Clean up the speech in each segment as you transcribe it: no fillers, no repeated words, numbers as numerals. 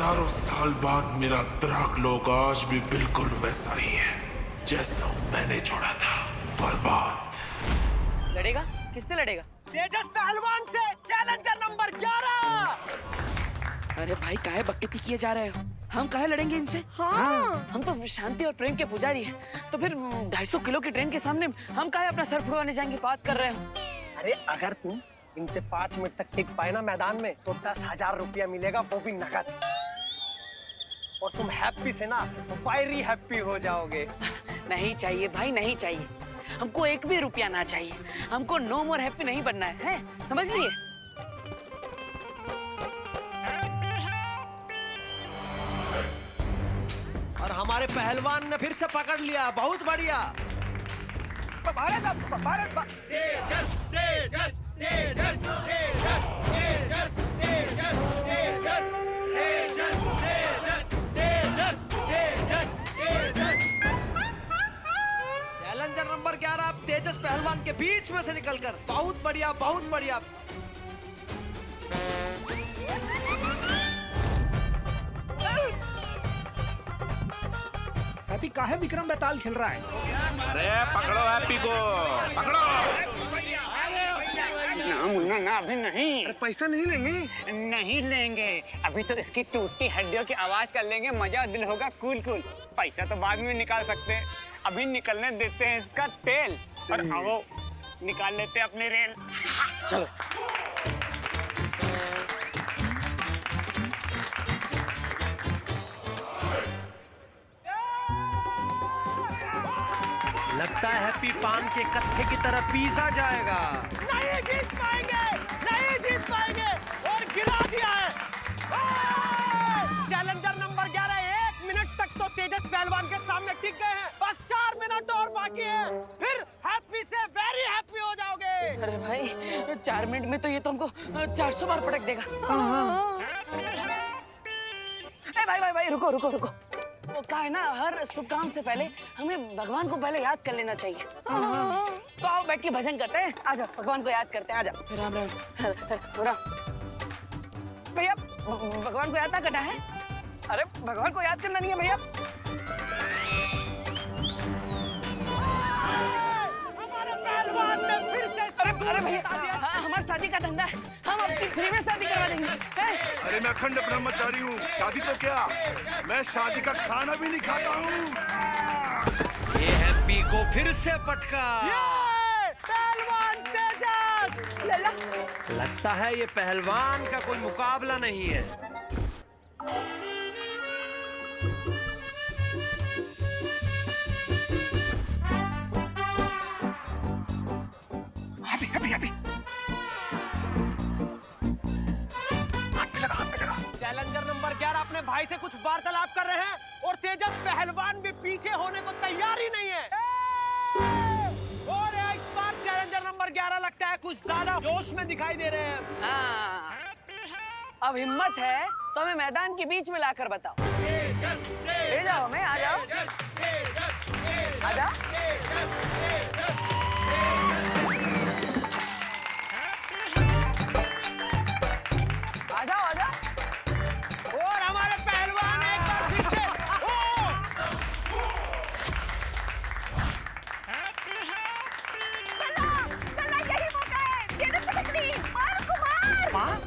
हजारों साल बाद मेरा द्राक लोक आज भी बिल्कुल वैसा ही है जैसा मैंने छोड़ा था। बर्बाद। लड़ेगा? किससे लड़ेगा? तेजस पहलवान से, चैलेंजर नंबर 11। अरे भाई काहे बकैती किए जा रहे हो? हम काहे लड़ेंगे इनसे? हाँ। हम तो शांति और प्रेम के पुजारी हैं। तो फिर 250 किलो की ट्रेन के सामने हम काहे अपना सर फुड़वाने जाएंगे? बात कर रहे हो? अरे अगर तुम इनसे 5 मिनट तक टिक पाए ना मैदान में तो 10,000 रुपया मिलेगा, वो भी नगद। और तुम हैप्पी से ना फायरी हैप्पी हो जाओगे। नहीं चाहिए भाई, नहीं चाहिए। हमको एक भी रुपया ना चाहिए। हमको नो मोर हैप्पी नहीं बनना है, समझ लिए? और हमारे पहलवान ने फिर से पकड़ लिया, बहुत बढ़िया। भारत, भारत, तेजस, तेजस, तेजस, तेजस, तेजस, तेजस, तेजस, तेजस, तेजस, तेजस, तेजस। चैलेंजर नंबर 11 अब तेजस पहलवान के बीच में से निकलकर, बहुत बढ़िया, बहुत बढ़िया। हैप्पी काहे विक्रम बेताल खेल रहा है? अरे पकड़ो हैप्पी को, पकड़ो। ना मुन्ना ना, अभी नहीं। अरे पैसा नहीं लेंगे? नहीं लेंगे, अभी तो इसकी टूटती हड्डियों की आवाज कर लेंगे, मजा दिल होगा कूल कूल। पैसा तो बाद में निकाल सकते हैं, अभी निकलने देते हैं इसका तेल। और आओ निकाल लेते हैं अपनी रेल। चलो। लगता है हैप्पी पान के कत्थे की तरह पीसा जाएगा। नहीं जीत पाएंगे, नहीं जीत पाएंगे और गिरा दिया है। चैलेंजर नंबर 11 1 मिनट तक तो तेजस पहलवान के सामने टिक गए हैं। बस 4 मिनट और बाकी है, फिर हैप्पी से वेरी हैप्पी हो जाओगे। अरे भाई 4 मिनट में तो ये तो हमको 400 बार पटक देगा। भाई भाई भाई रुको रुको रुको। वो क्या है ना, हर शुभ काम से पहले हमें भगवान को पहले याद कर लेना चाहिए। तो आओ बैठ के भजन करते हैं। आ जाओ भगवान को याद करते हैं। आ जाओ। राम राम राम। भैया भगवान को याद ना करना है? अरे भगवान को याद करना नहीं है भैया। हमारे पहलवान ने फिर से अरे भैया हाँ, हमारी शादी का धंधा है, हम अपनी फ्री में शादी करवा देंगे। अरे मैं अखंड ब्रह्मचारी हूँ, शादी तो क्या, मैं शादी का खाना भी नहीं खाता हूँ। ये हैप्पी को फिर से पटका। पहलवान तेजस। लगता है ये पहलवान का कोई मुकाबला नहीं है। Happy happy happy. Challenger number 11 अपने भाई से कुछ वार्तालाप कर रहे हैं और तेजस पहलवान भी पीछे होने को तैयार ही नहीं है। और एक बार चैलेंजर नंबर 11 लगता है कुछ ज्यादा जोश में दिखाई दे रहे हैं। हाँ, अब हिम्मत है तो हमें मैदान के बीच में लाकर बताओ। ले जाओ हमें, आ जाओ आ जाओ। आ जाओ आ जाओ। और हमारे पहलवान एक बार फिर से यही मौका है, तेजस को टकरी, मार कुमार।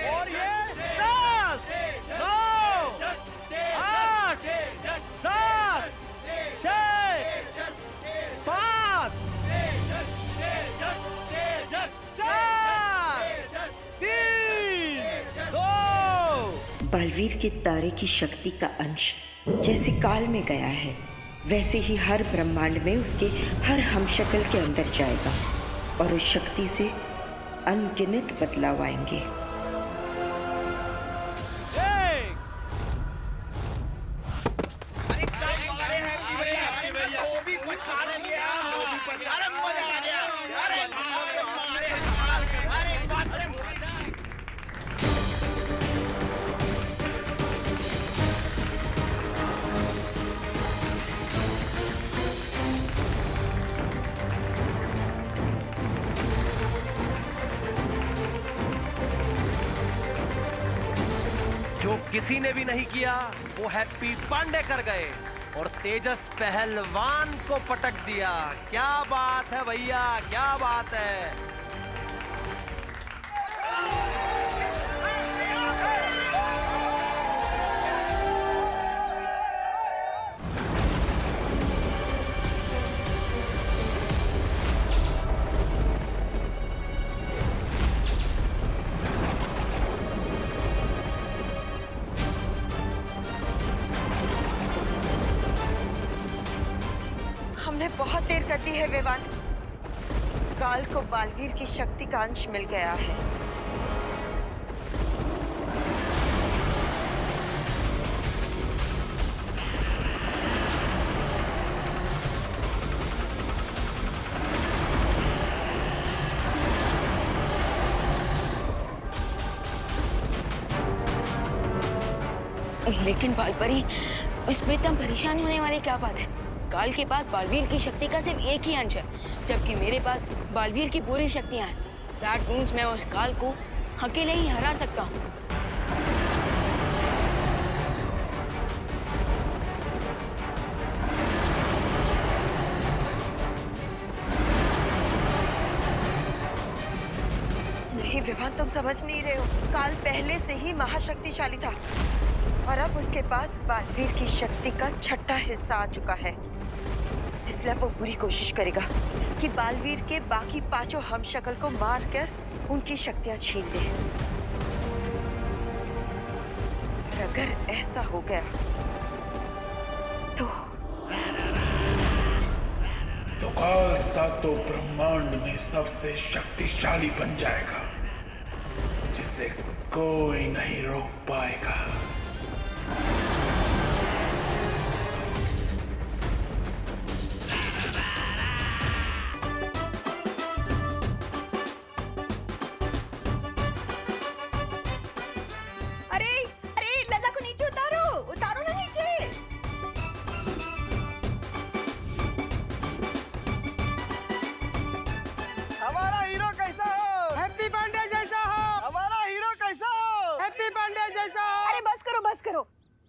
और ये 10 9 8 7 6 5 4 3 2। बलवीर के तारे की शक्ति का अंश जैसे काल में गया है, वैसे ही हर ब्रह्मांड में उसके हर हमशक्ल के अंदर जाएगा और उस शक्ति से अनगिनत बदलाव आएंगे। जो किसी ने भी नहीं किया वो हैप्पी पांडे कर गए और तेजस पहलवान को पटक दिया। क्या बात है भैया, क्या बात है। हमने बहुत देर कर दी है विवान। काल को बालवीर की शक्ति का अंश मिल गया है। लेकिन बालपरी, इसमें इतना परेशान होने वाली क्या बात है? काल के पास बालवीर की शक्ति का सिर्फ एक ही अंश है, जबकि मेरे पास बालवीर की पूरी शक्तियां हैं। That means मैं उस काल को अकेले ही हरा सकता हूँ। नहीं विवान, तुम समझ नहीं रहे हो। काल पहले से ही महाशक्तिशाली था और अब उसके पास बालवीर की शक्ति का छठा हिस्सा आ चुका है। इसलिए वो पूरी कोशिश करेगा कि बालवीर के बाकी पांचों हमशक्ल को मारकर उनकी शक्तियां छीन ले। और अगर ऐसा हो गया तो काल सातों ब्रह्मांड में सबसे शक्तिशाली बन जाएगा, जिसे कोई नहीं रोक पाएगा।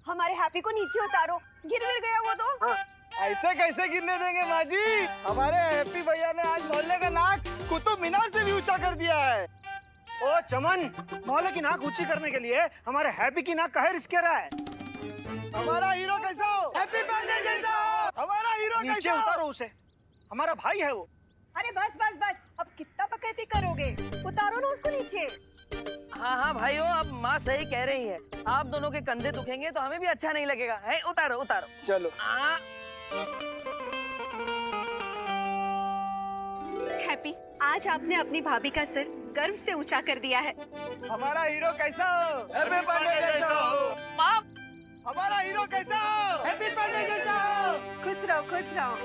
हमारे हैप्पी को नीचे उतारो, गिर गया वो तो। ऐसे कैसे गिरने देंगे माँ जी? हमारे हैप्पी भैया ने आज मोहल्ले का नाक कुतुब मीनार से भी ऊंचा कर दिया है। ओ चमन, मोहल्ले की नाक ऊंची करने के लिए हमारे हैप्पी की नाक काहे रिस्क रहा है? हमारा हीरो कैसा हो? हैप्पी पांडे जैसा हो। हमारा हीरो नीचे उतारो उसे, हमारा भाई है वो। अरे बस बस बस, अब कितना पकैती करोगे? उतारो ना उसको नीचे। हाँ हाँ भाइयों, अब माँ सही कह रही है। आप दोनों के कंधे दुखेंगे तो हमें भी अच्छा नहीं लगेगा। है, उतारो उतारो। चलो। हैप्पी, आज आपने अपनी भाभी का सिर गर्व से ऊंचा कर दिया है। हमारा हीरो कैसा हो? हैप्पी पांडे जैसा हो। माँ, हमारा हीरो कैसा हो? हैप्पी पांडे जैसा हो। खुश रहो, खुश रहो।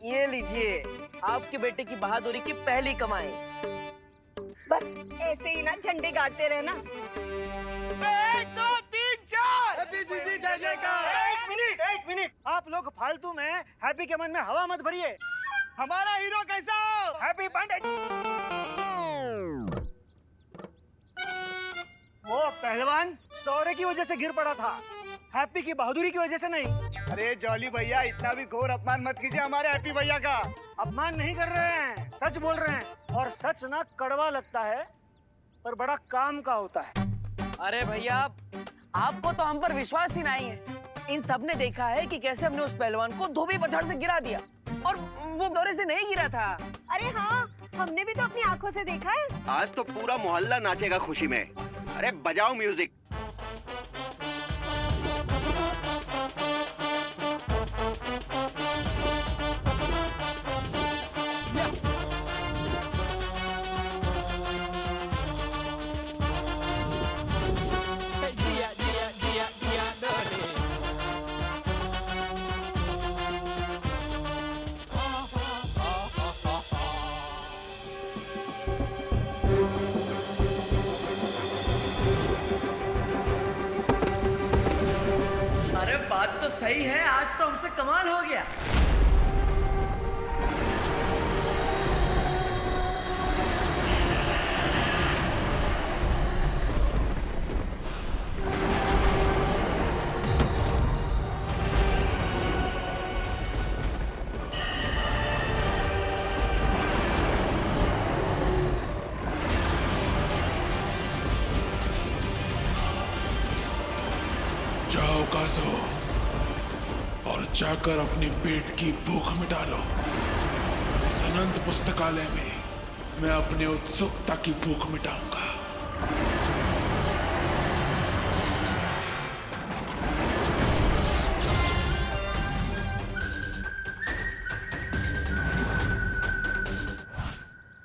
ये लीजिए आपके बेटे की बहादुरी की पहली कमाई। बस ऐसे ही ना झंडे गाड़ते रहना। 1 2 3 4 हैप्पी जीजी जय जयकार। एक मिनट, आप लोग फालतू में हैप्पी के मन में हवा मत भरिए। हमारा हीरो कैसा हो? हैप्पी पांडे। वो पहलवान दौरे की वजह से गिर पड़ा था, हैप्पी की बहादुरी की वजह से नहीं। अरे जॉली भैया, इतना भी घोर अपमान मत कीजिए हमारे हैप्पी भैया का। अपमान नहीं कर रहे हैं, सच बोल रहे हैं। और सच ना कड़वा लगता है पर बड़ा काम का होता है। अरे भैया, आपको तो हम पर विश्वास ही नहीं है। इन सब ने देखा है कि कैसे हमने उस पहलवान को धोबी पछाड़ से गिरा दिया और वो दौरे से नहीं गिरा था। अरे हाँ, हमने भी तो अपनी आंखों से देखा है। आज तो पूरा मोहल्ला नाचेगा खुशी में। अरे बजाओ म्यूजिक। अरे बात तो सही है, आज तो हमसे कमाल हो गया। पास हो और जाकर अपने पेट की भूख मिटा लो। इस अनंत पुस्तकालय में मैं अपनी उत्सुकता की भूख मिटाऊंगा।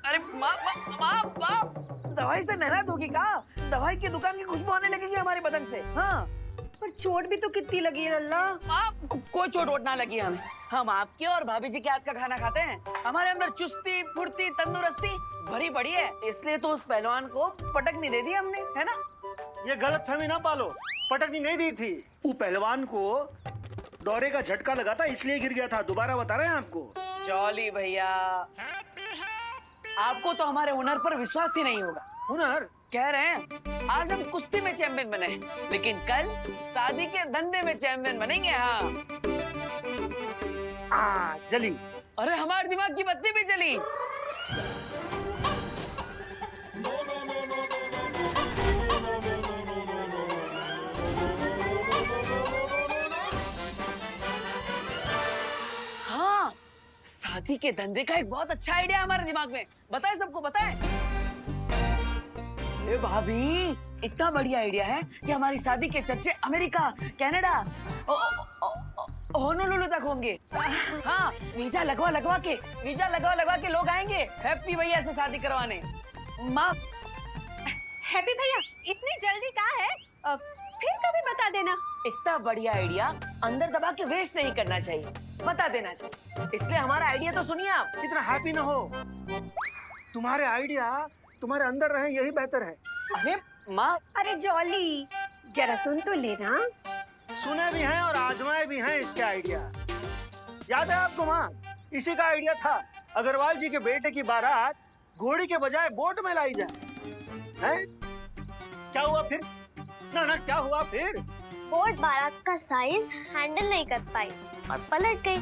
अरे माँ दवाई से नाराज होगी का? दवाई की दुकान की खुशबू आने लगेगी हमारे बदन से। हाँ पर चोट भी तो कितनी लगी है लल्ला। कोई चोट वोट ना लगी हमें। हम आपके और भाभी जी के हाथ का खाना खाते हैं। हमारे अंदर चुस्ती फुर्ती तंदुरुस्ती भरी पड़ी है, इसलिए तो उस पहलवान को पटकनी दे दी हमने, है ना? ये गलत फहमी ना पालो, पटकनी नहीं दी थी। वो पहलवान को दौरे का झटका लगा था इसलिए गिर गया था। दोबारा बता रहे हैं आपको। जॉली भैया, आपको तो हमारे हुनर पर विश्वास ही नहीं होगा। हुनर? कह रहे हैं आज हम कुश्ती में चैंपियन बने, लेकिन कल शादी के धंधे में चैंपियन बनेंगे। हाँ जली। अरे हमारे दिमाग की बत्ती भी जली। हाँ, शादी के धंधे का एक बहुत अच्छा आइडिया हमारे दिमाग में। बताए सबको बताए। ए भाभी, इतना बढ़िया आइडिया है कि हमारी शादी के चर्चे अमेरिका, कनाडा, होनोलुलु तक होंगे। हाँ, वीजा लगवा के लोग आएंगे हैप्पी भैया से शादी करवाने। माँ, हैप्पी भैया इतनी जल्दी कहाँ है? फिर कभी बता देना। इतना बढ़िया आइडिया अंदर दबा के वेस्ट नहीं करना चाहिए, बता देना चाहिए। इसलिए हमारा आइडिया तो सुनिए आप। इतना हैप्पी ना हो, तुम्हारे आइडिया तुम्हारे अंदर रहे यही बेहतर है। अरे माँ, अरे जॉली जरा सुन तो लेना। सुने भी हैं और आजमाए भी हैं इसके आइडिया। याद है आपको माँ, इसी का आइडिया था अग्रवाल जी के बेटे की बारात घोड़ी के बजाय बोट में लाई जाए। हैं? क्या हुआ फिर? ना क्या हुआ फिर? बोट बारात का साइज हैंडल नहीं कर पाई और पलट गई।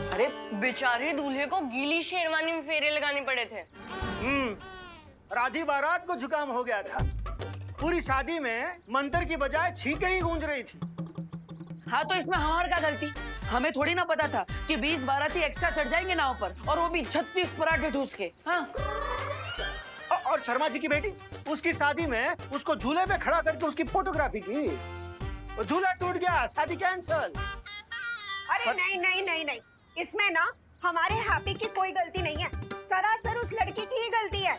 अरे बेचारे दूल्हे को गीली शेरवानी में फेरे लगाने पड़े थे। राधी बारात को जुकाम हो गया था। पूरी शादी में मंत्र की बजाय छींकें ही गूंज रही थी। हाँ तो इसमें हमारी क्या गलती? हमें थोड़ी ना पता था कि 20 बाराती एक्स्ट्रा चढ़ जाएंगे नाव पर, और वो भी 36 पराठे ठूस के। हाँ। और शर्मा जी की बेटी, उसकी शादी में उसको झूले पे खड़ा करके उसकी फोटोग्राफी की। वो झूला टूट गया, शादी कैंसल। अरे नहीं, इसमें ना हमारे हैप्पी की कोई गलती नहीं है, सरासर उस लड़की की ही गलती है।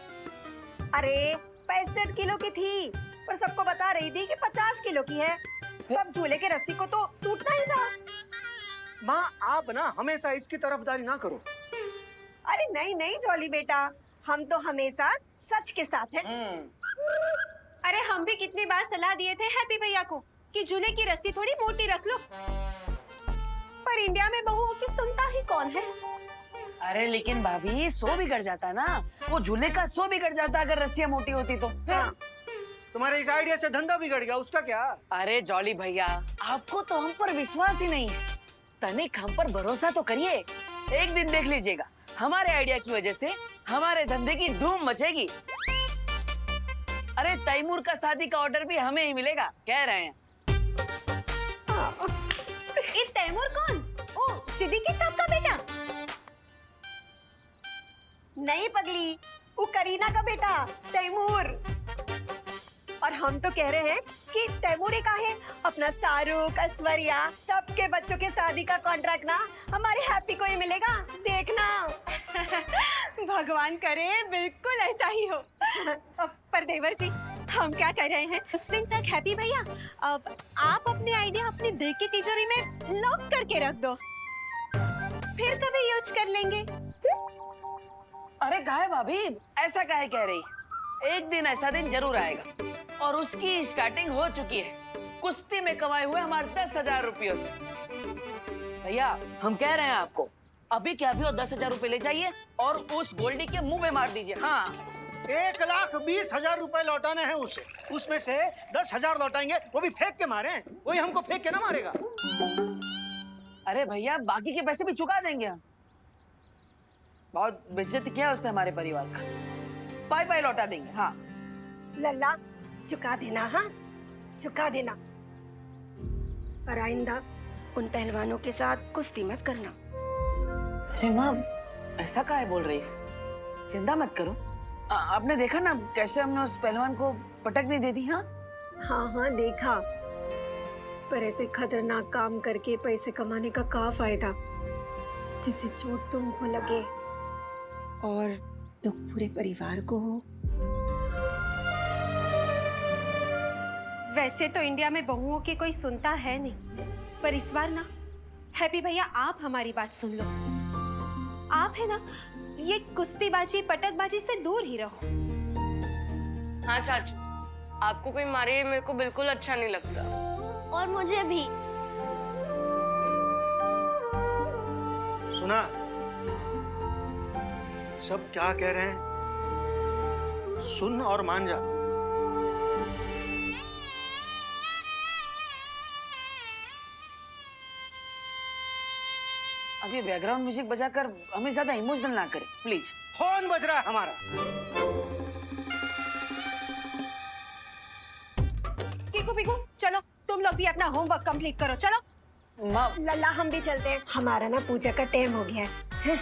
अरे 65 किलो की थी, पर सबको बता रही थी कि 50 किलो की है। तब झूले के रस्सी को तो टूटना ही था। माँ, आप ना हमेशा इसकी तरफदारी ना करो। अरे नहीं जॉली बेटा, हम तो हमेशा सच के साथ हैं। अरे हम भी कितनी बार सलाह दिए थे हैप्पी भैया को कि झूले की रस्सी थोड़ी मोटी रख लो, पर इंडिया में बहुओं की सुनता ही कौन है। अरे लेकिन भाभी, सो बिगड़ जाता ना, वो झूले का सो बिगड़ जाता अगर रस्सियाँ मोटी होती तो। हाँ। तुम्हारे इस आइडिया से धंधा बिगड़ गया, उसका क्या? अरे जॉली भैया, आपको तो हम पर विश्वास ही नहीं है। तनिक हम पर भरोसा तो करिए। एक दिन देख लीजिएगा, हमारे आइडिया की वजह से हमारे धंधे की धूम मचेगी। अरे तैमूर का शादी का ऑर्डर भी हमें ही मिलेगा, कह रहे हैं। ये तैमूर कौन? ओ, सिद्दीकी साहब का बेटा? नहीं पगली, वो करीना का बेटा तैमूर। और हम तो कह रहे हैं कि तैमूर का है अपना शाहरुख, ऐश्वर्या, सबके बच्चों के शादी का कॉन्ट्रैक्ट ना हमारे हैप्पी को ही मिलेगा, देखना। भगवान करे बिल्कुल ऐसा ही हो। पर देवर जी, हम क्या कर रहे हैं, उस दिन तक हैप्पी भैया अब आप अपने आइडिया अपने दिल की तिजोरी में लॉक करके रख दो, फिर कभी यूज कर लेंगे। अरे काहे भाभी, ऐसा काहे कह रही? एक दिन ऐसा दिन जरूर आएगा, और उसकी स्टार्टिंग हो चुकी है कुश्ती में कमाए हुए हमारे 10,000 रुपयों से। भैया हम कह रहे हैं आपको, अभी क्या अभी 10,000 रुपए ले जाइए और उस गोल्डी के मुंह में मार दीजिए। हाँ, 1,20,000 रुपए लौटाने हैं उसे, उसमें से 10,000 लौटाएंगे, वो भी फेंक के मारे। वही हमको फेंक के ना मारेगा। अरे भैया, बाकी के पैसे भी चुका देंगे हम। बहुत बेइज्जती किया है उसने हमारे परिवार का। पाई लौटा देंगे। हाँ लल्ला, चुका देना। हाँ, चुका देना। और आइंदा उन पहलवानों के साथ कुश्ती मत करना। अरे माँ, ऐसा काहे बोल रही है? चिंता मत करो। आपने देखा ना कैसे हमने उस पहलवान को पटकने दे दी। हाँ हाँ देखा, पर ऐसे खतरनाक काम करके पैसे कमाने का क्या फायदा, जिससे चोट तुमको लगे और दुख पूरे परिवार को हो। वैसे तो इंडिया में बहुओं की कोई सुनता है नहीं, पर इस बार ना हैप्पी भैया आप हमारी बात सुन लो। आप है ना, ये कुश्तीबाजी पटकबाजी से दूर ही रहो। हाँ चाचू, आपको कोई मारे मेरे को बिल्कुल अच्छा नहीं लगता। और मुझे भी। सुना सब क्या कह रहे हैं, सुन और मान जा। अब ये बैकग्राउंड म्यूजिक बजाकर हमें ज्यादा इमोशनल ना करें प्लीज। फोन बज रहा है हमारा। कीकू पीकू चलो, तुम लोग भी अपना होमवर्क कंप्लीट करो। चलो माँ, लल्ला हम भी चलते हैं, हमारा ना पूजा का टाइम हो गया है।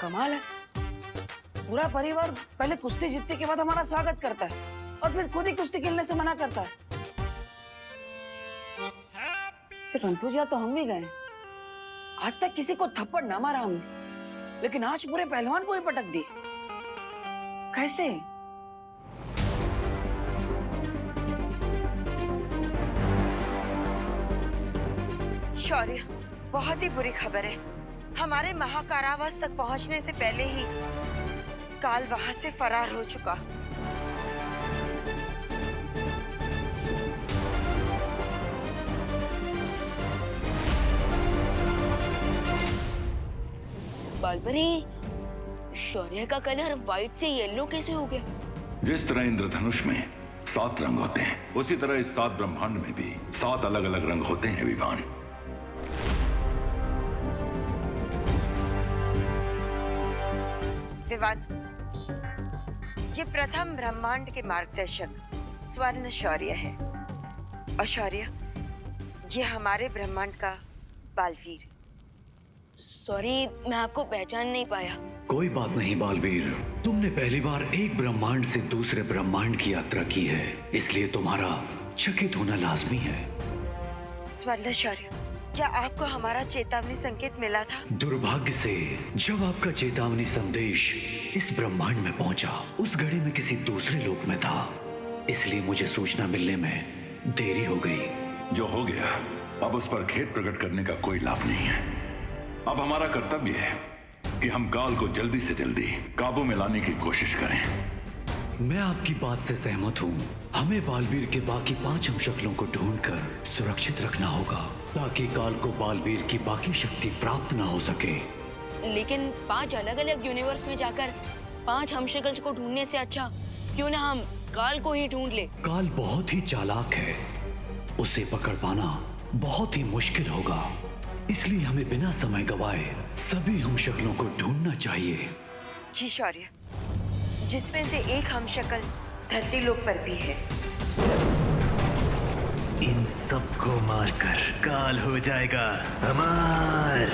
कमाल है, पूरा परिवार पहले कुश्ती जीतने के बाद हमारा स्वागत करता है और फिर खुद ही कुश्ती खेलने से मना करता है। इसे कंफ्यूज या तो हम भी गए। आज तक किसी को थप्पड़ ना मारा हमने, लेकिन आज पूरे पहलवान को ही पटक दी। कैसे? शौर्य, बहुत ही बुरी खबर है। हमारे महाकारावास तक पहुंचने से पहले ही काल वहां से फरार हो चुका। बालपरी, शौर्य का कलर व्हाइट से येलो कैसे हो गया? जिस तरह इंद्रधनुष में 7 रंग होते हैं, उसी तरह इस 7 ब्रह्मांड में भी 7 अलग अलग रंग होते हैं विवान। विवान, ये प्रथम ब्रह्मांड के मार्गदर्शक स्वर्ण शौर्य है। और शौर्य, ये हमारे ब्रह्मांड का बालवीर। सॉरी, मैं आपको पहचान नहीं पाया। कोई बात नहीं बालवीर, तुमने पहली बार एक ब्रह्मांड से दूसरे ब्रह्मांड की यात्रा की है, इसलिए तुम्हारा चकित होना लाजमी है। स्वर्ण शौर्य, क्या आपको हमारा चेतावनी संकेत मिला था? दुर्भाग्य से जब आपका चेतावनी संदेश इस ब्रह्मांड में पहुंचा, उस घड़ी में किसी दूसरे लोक में था, इसलिए मुझे सूचना मिलने में देरी हो गई। जो हो गया, अब उस पर खेद प्रकट करने का कोई लाभ नहीं है। अब हमारा कर्तव्य है कि हम काल को जल्दी से जल्दी काबू में लाने की कोशिश करें। मैं आपकी बात से सहमत हूँ। हमें बालवीर के बाकी 5 हमशक्लों को ढूंढकर सुरक्षित रखना होगा, ताकि काल को बालवीर की बाकी शक्ति प्राप्त ना हो सके। लेकिन 5 अलग अलग यूनिवर्स में जाकर 5 हमशक्ल्स को ढूंढने से अच्छा क्यों ना हम काल को ही ढूंढ ले। काल बहुत ही चालाक है, उसे पकड़ पाना बहुत ही मुश्किल होगा, इसलिए हमें बिना समय गवाए सभी हमशक्लों को ढूंढना चाहिए। जी शौर्य, जिसमें से एक हमशक्ल धरती लोक पर भी है। इन सबको मारकर काल हो जाएगा हमार।